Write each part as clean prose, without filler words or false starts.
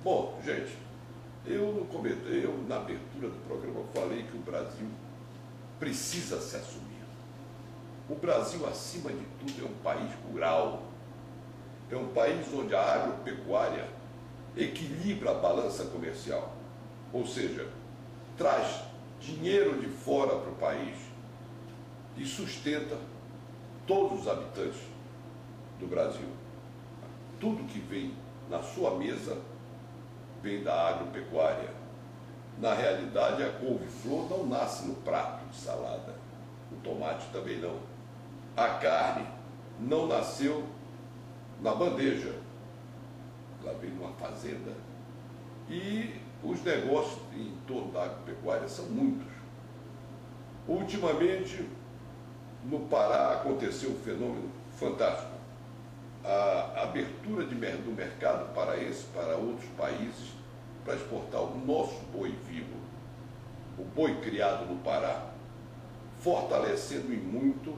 Bom, gente, eu na abertura do programa falei que o Brasil precisa se assumir. O Brasil, acima de tudo, é um país rural. É um país onde a agropecuária equilibra a balança comercial. Ou seja, traz dinheiro de fora para o país e sustenta todos os habitantes do Brasil. Tudo que vem na sua mesa vem da agropecuária. Na realidade, a couve-flor não nasce no prato de salada, o tomate também não. A carne não nasceu na bandeja, ela veio numa fazenda. E os negócios em torno da agropecuária são muitos. Ultimamente, no Pará aconteceu um fenômeno fantástico. A abertura do mercado paraense para outros países para exportar o nosso boi vivo, o boi criado no Pará, fortalecendo em muito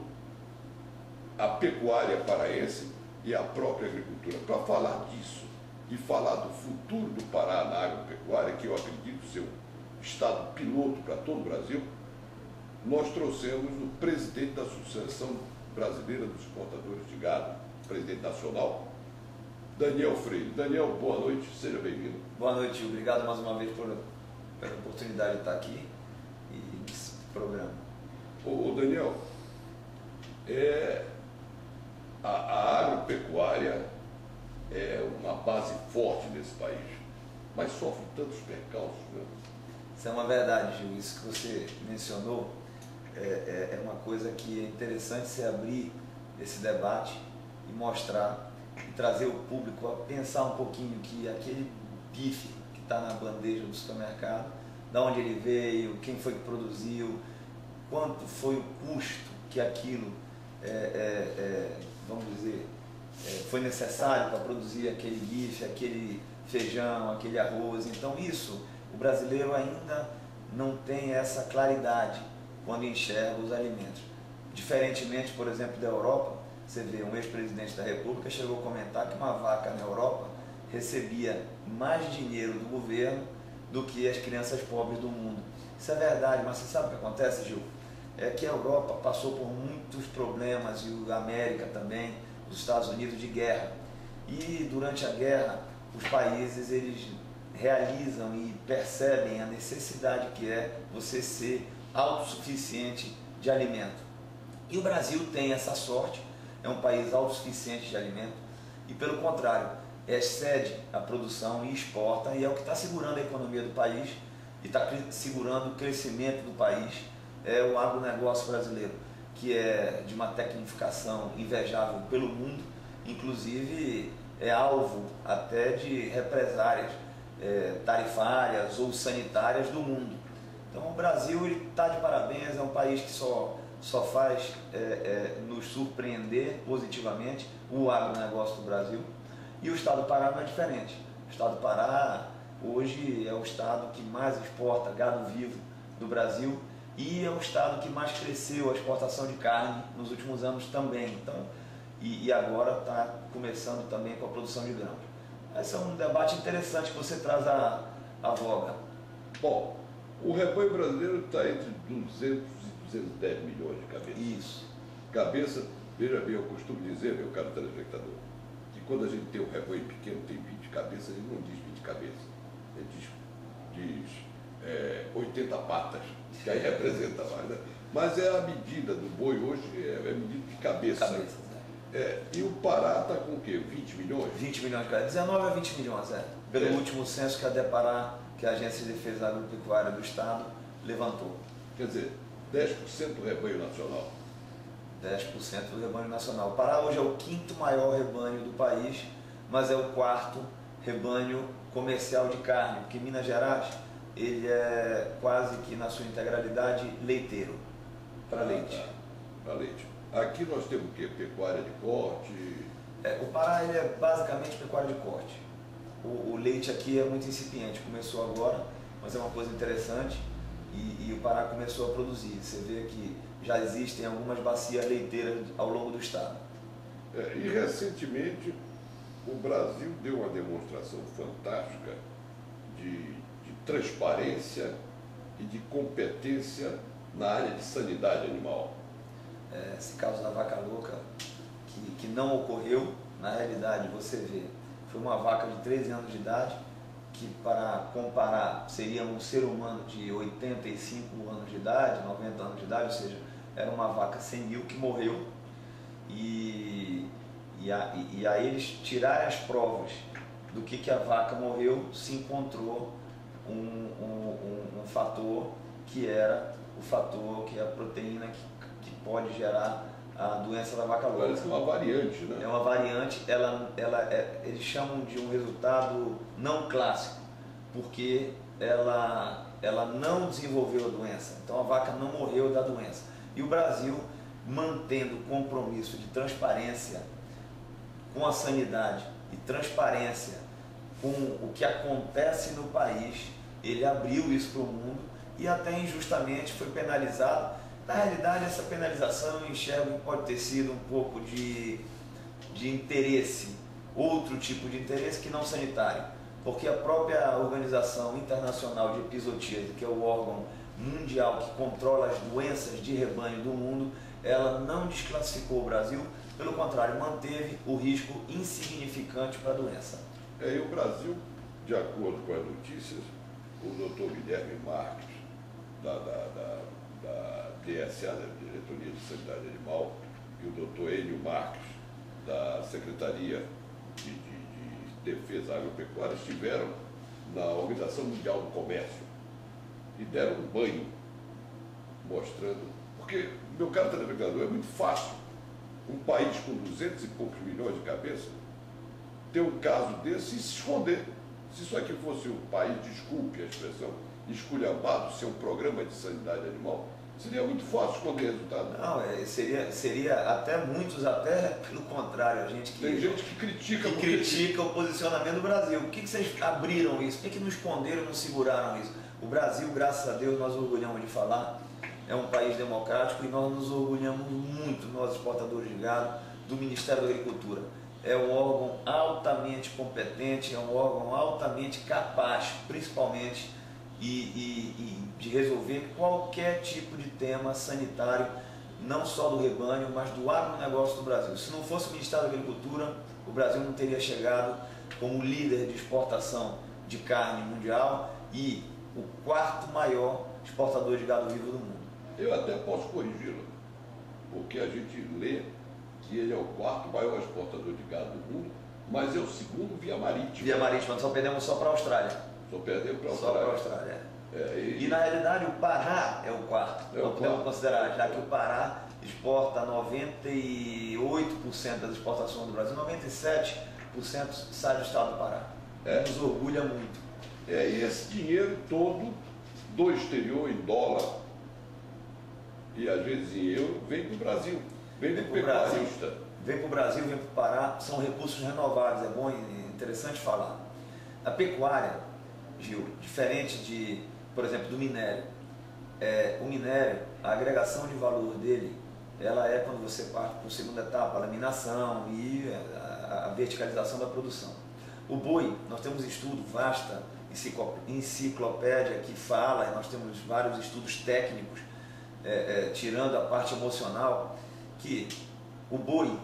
a pecuária paraense e a própria agricultura. Para falar disso e falar do futuro do Pará na agropecuária, que eu acredito ser um estado piloto para todo o Brasil, nós trouxemos o presidente da Associação Brasileira dos Exportadores de Gado, presidente nacional, Daniel Freire. Daniel, boa noite, seja bem-vindo. Boa noite, obrigado mais uma vez pela oportunidade de estar aqui e nesse programa. Ô Daniel, a agropecuária é uma base forte nesse país, mas sofre tantos percalços, né? Isso é uma verdade, Gil. Isso que você mencionou é uma coisa que é interessante se abrir esse debate e mostrar e trazer o público a pensar um pouquinho que aquele bife que está na bandeja do supermercado, de onde ele veio, quem foi que produziu, quanto foi o custo que aquilo, vamos dizer, foi necessário para produzir aquele bife, aquele feijão, aquele arroz. Então isso, o brasileiro ainda não tem essa claridade quando enxerga os alimentos. Diferentemente, por exemplo, da Europa, você vê, um ex-presidente da República chegou a comentar que uma vaca na Europa recebia mais dinheiro do governo do que as crianças pobres do mundo. Isso é verdade, mas você sabe o que acontece, Gil? É que a Europa passou por muitos problemas, e a América também, os Estados Unidos, de guerra. E durante a guerra, os países eles realizam e percebem a necessidade que é você ser autossuficiente de alimento. E o Brasil tem essa sorte, é um país autossuficiente de alimento e, pelo contrário, excede a produção e exporta, e é o que está segurando a economia do país e está segurando o crescimento do país. É o agronegócio brasileiro, que é de uma tecnificação invejável pelo mundo, inclusive é alvo até de represárias tarifárias ou sanitárias do mundo. Então o Brasil está de parabéns, é um país que só faz nos surpreender positivamente, o agronegócio do Brasil. E o estado do Pará não é diferente. O estado do Pará hoje é o estado que mais exporta gado vivo do Brasil e é o estado que mais cresceu a exportação de carne nos últimos anos também. Então, e agora está começando também com a produção de grãos. Esse é um debate interessante que você traz à voga. Bom, o rebanho brasileiro está entre 200 e 210 milhões de cabeças. Isso. Cabeça, veja bem, eu costumo dizer, meu caro telespectador, que quando a gente tem um rebanho pequeno, tem 20 cabeças, ele não diz 20 cabeças, ele diz 80 patas, que aí representa mais, né? Mas é a medida do boi hoje, é a medida de cabeça. Cabeças, e o Pará está com o quê? 20 milhões? 20 milhões de cada, 19 a 20 milhões, pelo último censo que a Depará, que é a Agência de Defesa Agropecuária do Estado, levantou. Quer dizer, 10% do rebanho nacional. 10% do rebanho nacional. O Pará hoje é o quinto maior rebanho do país, mas é o quarto rebanho comercial de carne, porque Minas Gerais ele é quase que na sua integralidade leiteiro, para leite. Para leite. Aqui nós temos o quê? Pecuária de corte? O Pará ele é basicamente pecuária de corte. O leite aqui é muito incipiente, começou agora, mas é uma coisa interessante e o Pará começou a produzir. Você vê que já existem algumas bacias leiteiras ao longo do estado. E recentemente o Brasil deu uma demonstração fantástica de transparência e de competência na área de sanidade animal. Esse caso da vaca louca, que não ocorreu, na realidade, você vê, foi uma vaca de 13 anos de idade, que para comparar seria um ser humano de 85 anos de idade, 90 anos de idade, ou seja, era uma vaca senil que morreu, e aí eles tiraram as provas do que a vaca morreu, se encontrou um fator que era o fator, que é a proteína que pode gerar a doença da vaca louca. Parece uma variante, né? É uma variante, eles chamam de um resultado não clássico, porque ela não desenvolveu a doença, então a vaca não morreu da doença. E o Brasil, mantendo o compromisso de transparência com a sanidade e transparência com o que acontece no país, ele abriu isso para o mundo e até injustamente foi penalizado. Na realidade, essa penalização eu enxergo que pode ter sido um pouco de interesse, outro tipo de interesse que não sanitário, porque a própria Organização Internacional de Epizootise, que é o órgão mundial que controla as doenças de rebanho do mundo, ela não desclassificou o Brasil, pelo contrário, manteve o risco insignificante para a doença. E o Brasil, de acordo com as notícias, o doutor Guilherme Marques, da DSA, da Diretoria de Sanidade Animal, e o doutor Enio Marques, da Secretaria de Defesa Agropecuária, estiveram na Organização Mundial do Comércio e deram um banho, mostrando, porque, meu caro telespectador, é muito fácil um país com 200 e poucos milhões de cabeças ter um caso desse e se esconder. Se isso aqui fosse um país, desculpe a expressão, esculhambado, ser um programa de sanidade animal, seria muito fácil esconder resultado. Não, seria até muitos, até pelo contrário, tem gente que critica o posicionamento do Brasil. Por que vocês abriram isso? Por que não esconderam, não seguraram isso? O Brasil, graças a Deus, nós orgulhamos de falar, é um país democrático e nós nos orgulhamos muito, nós exportadores de gado, do Ministério da Agricultura. É um órgão altamente competente, é um órgão altamente capaz, principalmente, de resolver qualquer tipo de tema sanitário, não só do rebanho, mas do agronegócio do Brasil. Se não fosse o Ministério da Agricultura, o Brasil não teria chegado como líder de exportação de carne mundial e o quarto maior exportador de gado vivo do mundo. Eu até posso corrigi-lo, porque a gente lê que ele é o quarto maior exportador de gado do mundo, mas é o segundo via marítima. Via marítima, só perdemos só para a Austrália. Só perdemos para a Só Austrália. para a Austrália. E na realidade o Pará é o quarto. Não podemos considerar, já que o Pará exporta 98% das exportações do Brasil, 97% sai do estado do Pará. Nos orgulha muito. E esse dinheiro todo do exterior em dólar e às vezes em euro vem para o Brasil. Vem para o pecuarista. Vem para o Brasil, vem para o Pará, são recursos renováveis, é bom e interessante falar. A pecuária, Gil, diferente de, por exemplo, do minério, o minério, a agregação de valor dele, ela é quando você parte para a segunda etapa, a laminação e a verticalização da produção. O boi, nós temos estudo, vasta enciclopédia que fala, nós temos vários estudos técnicos, tirando a parte emocional, que o boi,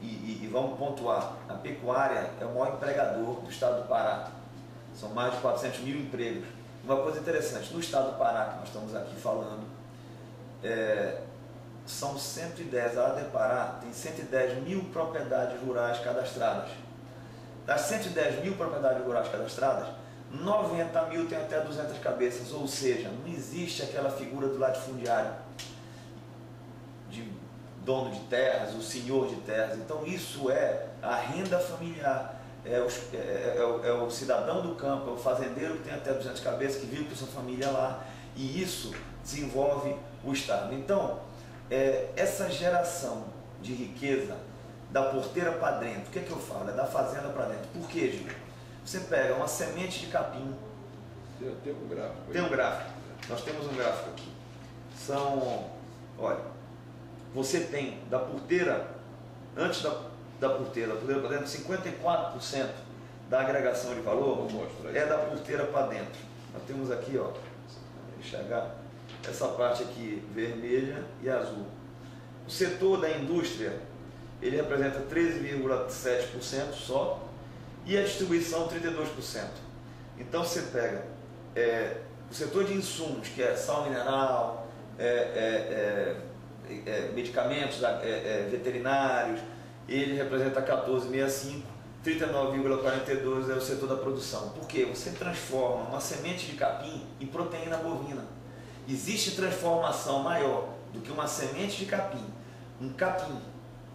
e vamos pontuar, a pecuária é o maior empregador do estado do Pará, são mais de 400 mil empregos. Uma coisa interessante, no estado do Pará, que nós estamos aqui falando, são 110, a ADEPará tem 110 mil propriedades rurais cadastradas. Das 110 mil propriedades rurais cadastradas, 90 mil tem até 200 cabeças, ou seja, não existe aquela figura do latifundiário, de dono de terras, o senhor de terras. Então isso é a renda familiar, é o cidadão do campo, é o fazendeiro que tem até 200 cabeças, que vive com sua família lá, e isso desenvolve o Estado. Então, essa geração de riqueza da porteira para dentro, o que é que eu falo? É da fazenda para dentro. Por quê, Gil? Você pega uma semente de capim. Tem um gráfico. Tem um gráfico. Nós temos um gráfico aqui. Olha, você tem da porteira, antes da da porteira para dentro, 54% da agregação de valor é da porteira para dentro. Nós temos aqui, ó, enxergar essa parte aqui vermelha e azul. O setor da indústria, ele representa 13,7% só, e a distribuição 32%. Então você pega o setor de insumos, que é sal mineral, medicamentos veterinários, ele representa 14,65%, 39,42% é o setor da produção. Por quê? Você transforma uma semente de capim em proteína bovina. Existe transformação maior do que uma semente de capim, um capim,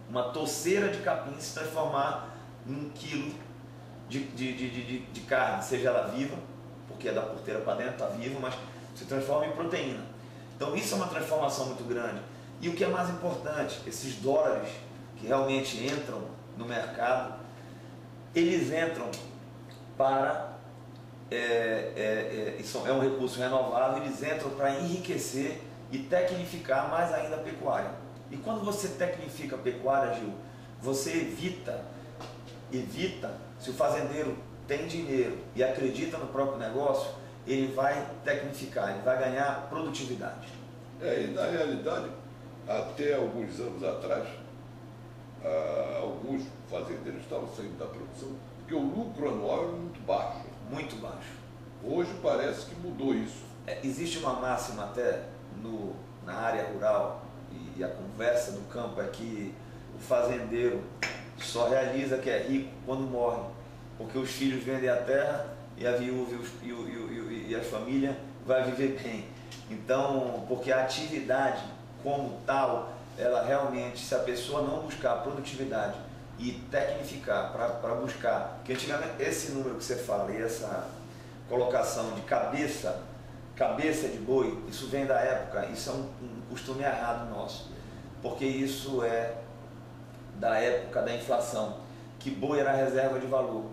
uma toceira de capim se transformar em 1 quilo de carne, seja ela viva, porque é da porteira para dentro, está viva, mas se transforma em proteína. Então isso é uma transformação muito grande. E o que é mais importante, esses dólares que realmente entram no mercado, eles entram para, isso é um recurso renovável, eles entram para enriquecer e tecnificar mais ainda a pecuária. E quando você tecnifica a pecuária, Gil, você evita, se o fazendeiro tem dinheiro e acredita no próprio negócio, ele vai tecnificar, ele vai ganhar produtividade. E na realidade, até alguns anos atrás, alguns fazendeiros estavam saindo da produção, porque o lucro anual era muito baixo. Muito baixo. Hoje parece que mudou isso. Existe uma máxima até na área rural, e a conversa do campo é que o fazendeiro só realiza que é rico quando morre, porque os filhos vendem a terra e a viúva e a família vai viver bem. Então, porque a atividade como tal, ela realmente, se a pessoa não buscar produtividade e tecnificar para buscar, porque antigamente esse número que você fala e essa colocação de cabeça de boi, isso vem da época, isso é um costume errado nosso, porque isso é da época da inflação, que boi era reserva de valor.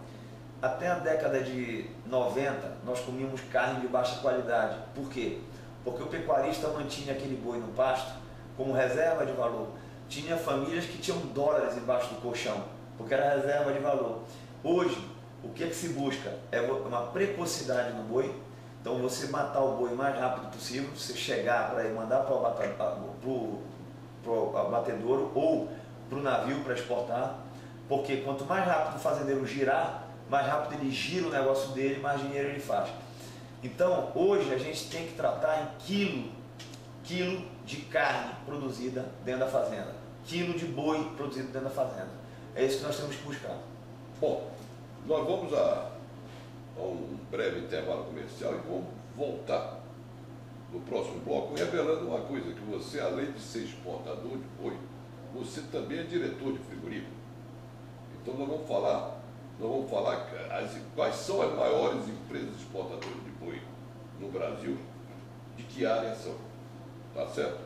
Até a década de 90, nós comíamos carne de baixa qualidade. Por quê? Porque o pecuarista mantinha aquele boi no pasto como reserva de valor. Tinha famílias que tinham dólares embaixo do colchão, porque era reserva de valor. Hoje, o que se busca é uma precocidade no boi. Então, você matar o boi o mais rápido possível, você chegar para mandar para o abatedouro ou para o navio para exportar, porque quanto mais rápido o fazendeiro girar, mais rápido ele gira o negócio dele, mais dinheiro ele faz. Então, hoje a gente tem que tratar em quilo de carne produzida dentro da fazenda, quilo de boi produzido dentro da fazenda. É isso que nós temos que buscar. Bom, nós vamos a um breve intervalo comercial e vamos voltar no próximo bloco revelando uma coisa, que você, além de ser exportador de boi, você também é diretor de frigorífico. Então nós vamos falar quais são as maiores empresas exportadoras de boi no Brasil, de que área são, tá certo?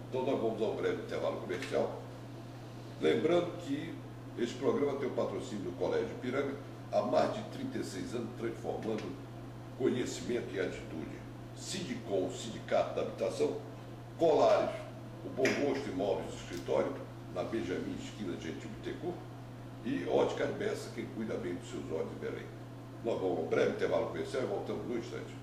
Então nós vamos ao breve intervalo comercial. Lembrando que este programa tem o patrocínio do Colégio Piranga, há mais de 36 anos transformando conhecimento e atitude. Sindicom, Sindicato da Habitação, Colares, o Bom Gosto Imóveis do Escritório, na Benjamin, esquina de Gentil Bittencourt, e Óticas Bessa, quem cuida bem dos seus olhos em Belém. Nós vamos ao breve intervalo comercial e voltamos no instante.